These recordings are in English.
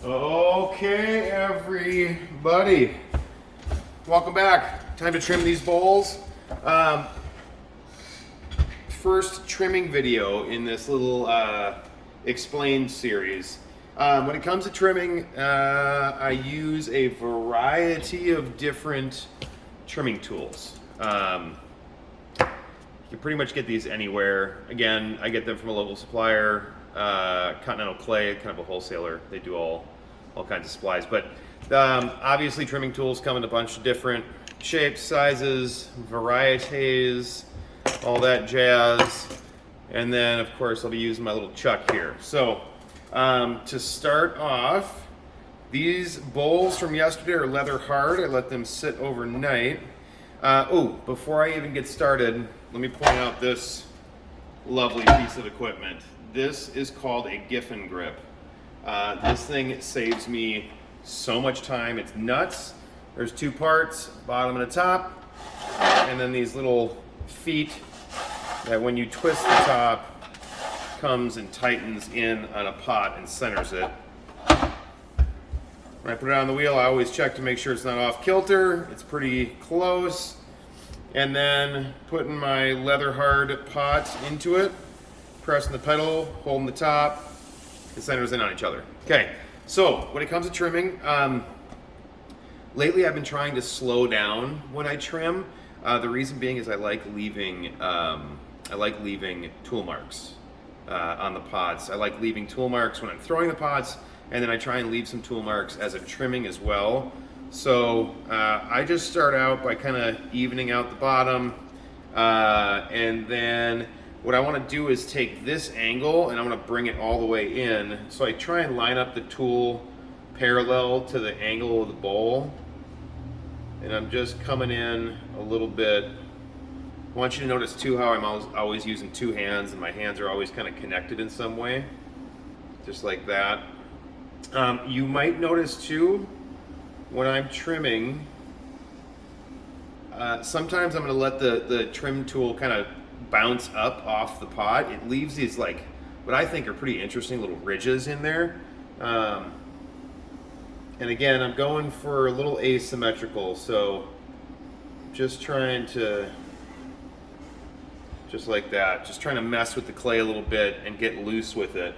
Okay, everybody, welcome back. Time to trim these bowls. First trimming video in this little explained series. When it comes to trimming, I use a variety of different trimming tools. You can pretty much get these anywhere. Again, I get them from a local supplier, Continental Clay, kind of a wholesaler. They do all kinds of supplies. But obviously trimming tools come in a bunch of different shapes, sizes, varieties, all that jazz. And then of course I'll be using my little chuck here. So to start off, these bowls from yesterday are leather hard. I let them sit overnight. Before I even get started, let me point out this lovely piece of equipment. This is called a Giffen Grip. This thing saves me so much time. It's nuts. There's two parts, bottom and the top, and then these little feet that when you twist the top, comes and tightens in on a pot and centers it. When I put it on the wheel, I always check to make sure it's not off kilter. It's pretty close. And then putting my leather hard pot into it, pressing the pedal, holding the top, it centers in on each other. Okay, so when it comes to trimming, lately I've been trying to slow down when I trim. The reason being is I like leaving tool marks on the pots. I like leaving tool marks when I'm throwing the pots, and then I try and leave some tool marks as I'm trimming as well. So I just start out by kind of evening out the bottom, and then what I want to do is take this angle and I want to bring it all the way in. So I try and line up the tool parallel to the angle of the bowl, and I'm just coming in a little bit. I want you to notice too how I'm always using two hands, and my hands are always kind of connected in some way, just like that. You might notice too, when I'm trimming, sometimes I'm going to let the trim tool kind of bounce up off the pot. It leaves these, like, what I think are pretty interesting little ridges in there. And again, I'm going for a little asymmetrical, so just trying to, just like that, just trying to mess with the clay a little bit and get loose with it.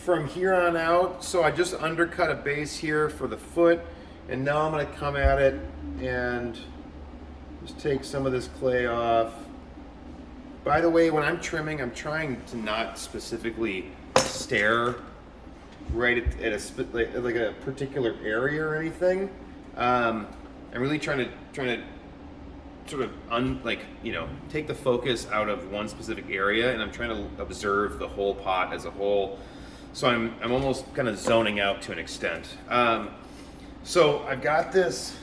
From here on out, so I just undercut a base here for the foot, and now I'm going to come at it and just take some of this clay off. By the way, when I'm trimming, I'm trying to not specifically stare right at a particular area or anything. I'm really trying to sort of take the focus out of one specific area, and I'm trying to observe the whole pot as a whole. So I'm almost kind of zoning out to an extent. So I've got this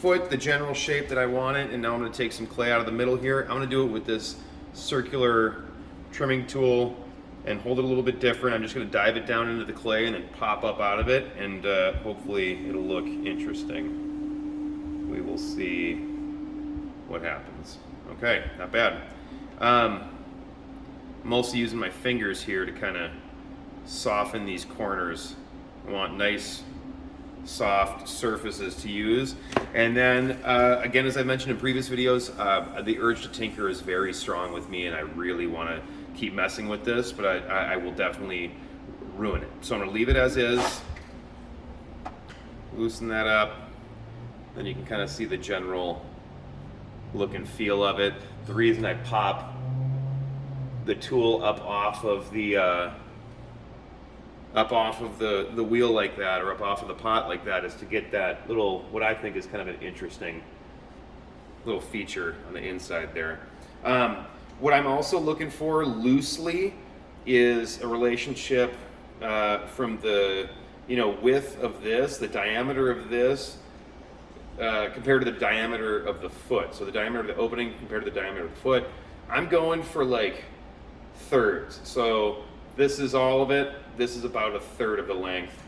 foot, the general shape that I wanted, and now I'm going to take some clay out of the middle here. I'm going to do it with this circular trimming tool and hold it a little bit different. I'm just going to dive it down into the clay and then pop up out of it, and hopefully it'll look interesting. We will see what happens. Okay, not bad. I'm also using my fingers here to kind of soften these corners. I want nice soft surfaces to use. And then again, as I mentioned in previous videos, the urge to tinker is very strong with me, and I really want to keep messing with this, but I will definitely ruin it. So I'm going to leave it as is, loosen that up, then you can kind of see the general look and feel of it. The reason I pop the tool up off of the wheel like that, or up off of the pot like that, is to get that little, what I think is kind of an interesting little feature on the inside there. What I'm also looking for loosely is a relationship from the width of this, the diameter of this, compared to the diameter of the foot. So the diameter of the opening compared to the diameter of the foot. I'm going for like thirds. So this is all of it. This is about a third of the length.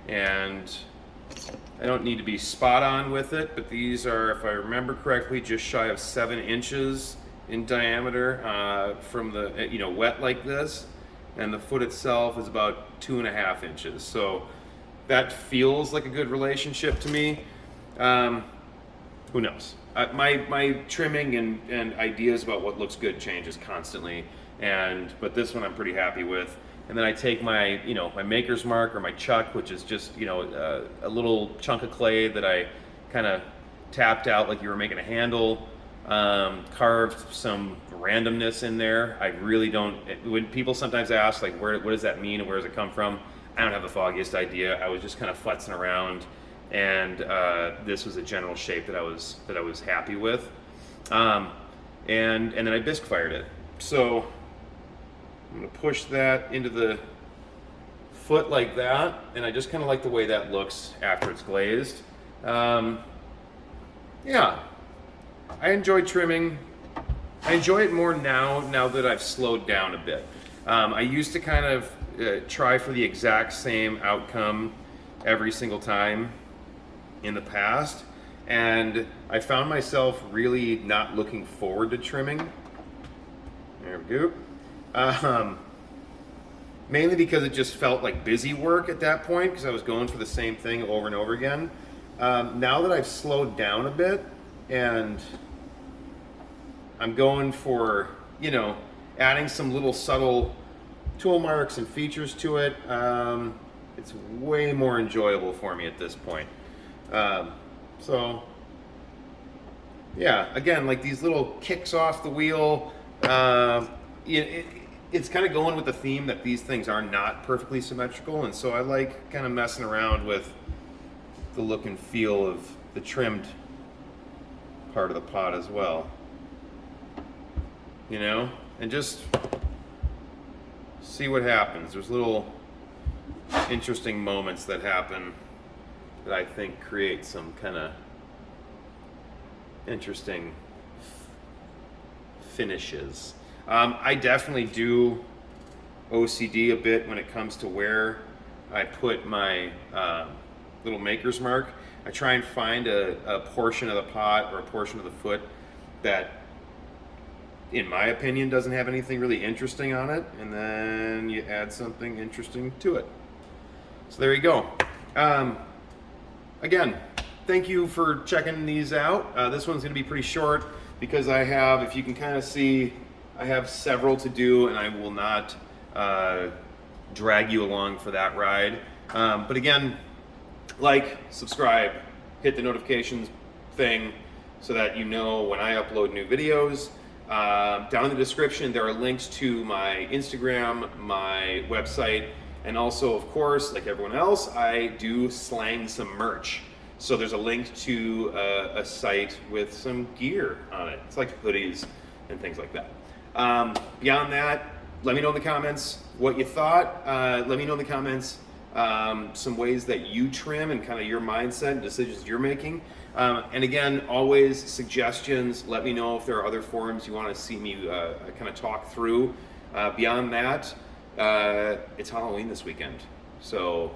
And I don't need to be spot on with it, but these are, if I remember correctly, just shy of 7 inches in diameter from the, wet like this. and the foot itself is about 2.5 inches. So that feels like a good relationship to me. Who knows? My trimming and ideas about what looks good changes constantly, but this one I'm pretty happy with. And then I take my my maker's mark or my chuck, which is just a little chunk of clay that I kind of tapped out like you were making a handle, carved some randomness in there. I really don't. When people sometimes ask like what does that mean and where does it come from, I don't have the foggiest idea. I was just kind of futzing around, and this was a general shape that I was happy with, and then I bisque fired it. So I'm gonna push that into the foot like that, and I just kind of like the way that looks after it's glazed. Yeah, I enjoy trimming. I enjoy it more now that I've slowed down a bit. I used to kind of try for the exact same outcome every single time in the past, and I found myself really not looking forward to trimming. There we go. Mainly because it just felt like busy work at that point because I was going for the same thing over and over again. Now that I've slowed down a bit and I'm going for, adding some little subtle tool marks and features to it, it's way more enjoyable for me at this point. So, yeah, again, like these little kicks off the wheel, it's kind of going with the theme that these things are not perfectly symmetrical, and so I like kind of messing around with the look and feel of the trimmed part of the pot as well. And just see what happens. There's little interesting moments that happen that I think create some kind of interesting finishes. I definitely do OCD a bit when it comes to where I put my little maker's mark. I try and find a portion of the pot or a portion of the foot that, in my opinion, doesn't have anything really interesting on it, and then you add something interesting to it. So there you go. Again, thank you for checking these out. This one's going to be pretty short because I have, if you can kind of see, I have several to do, and I will not drag you along for that ride. But again, like, subscribe, hit the notifications thing so that you know when I upload new videos. Down in the description, there are links to my Instagram, my website, and also, of course, like everyone else, I do slang some merch. So there's a link to a site with some gear on it. It's like hoodies and things like that. Beyond that, let me know in the comments what you thought. Let me know in the comments some ways that you trim and kind of your mindset and decisions you're making. And again, always suggestions. Let me know if there are other forums you want to see me kind of talk through. Beyond that, it's Halloween this weekend, so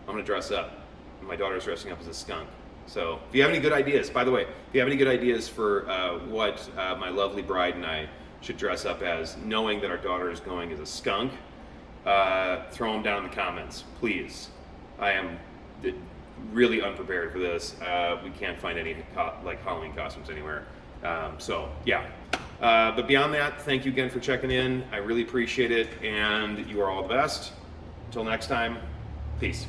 I'm going to dress up. My daughter's dressing up as a skunk. So if you have any good ideas, by the way, if you have any good ideas for what my lovely bride and I should dress up as, knowing that our daughter is going as a skunk, throw them down in the comments, please. I am really unprepared for this. We can't find any like Halloween costumes anywhere. So yeah. But beyond that, thank you again for checking in. I really appreciate it, and you are all the best. Until next time, peace.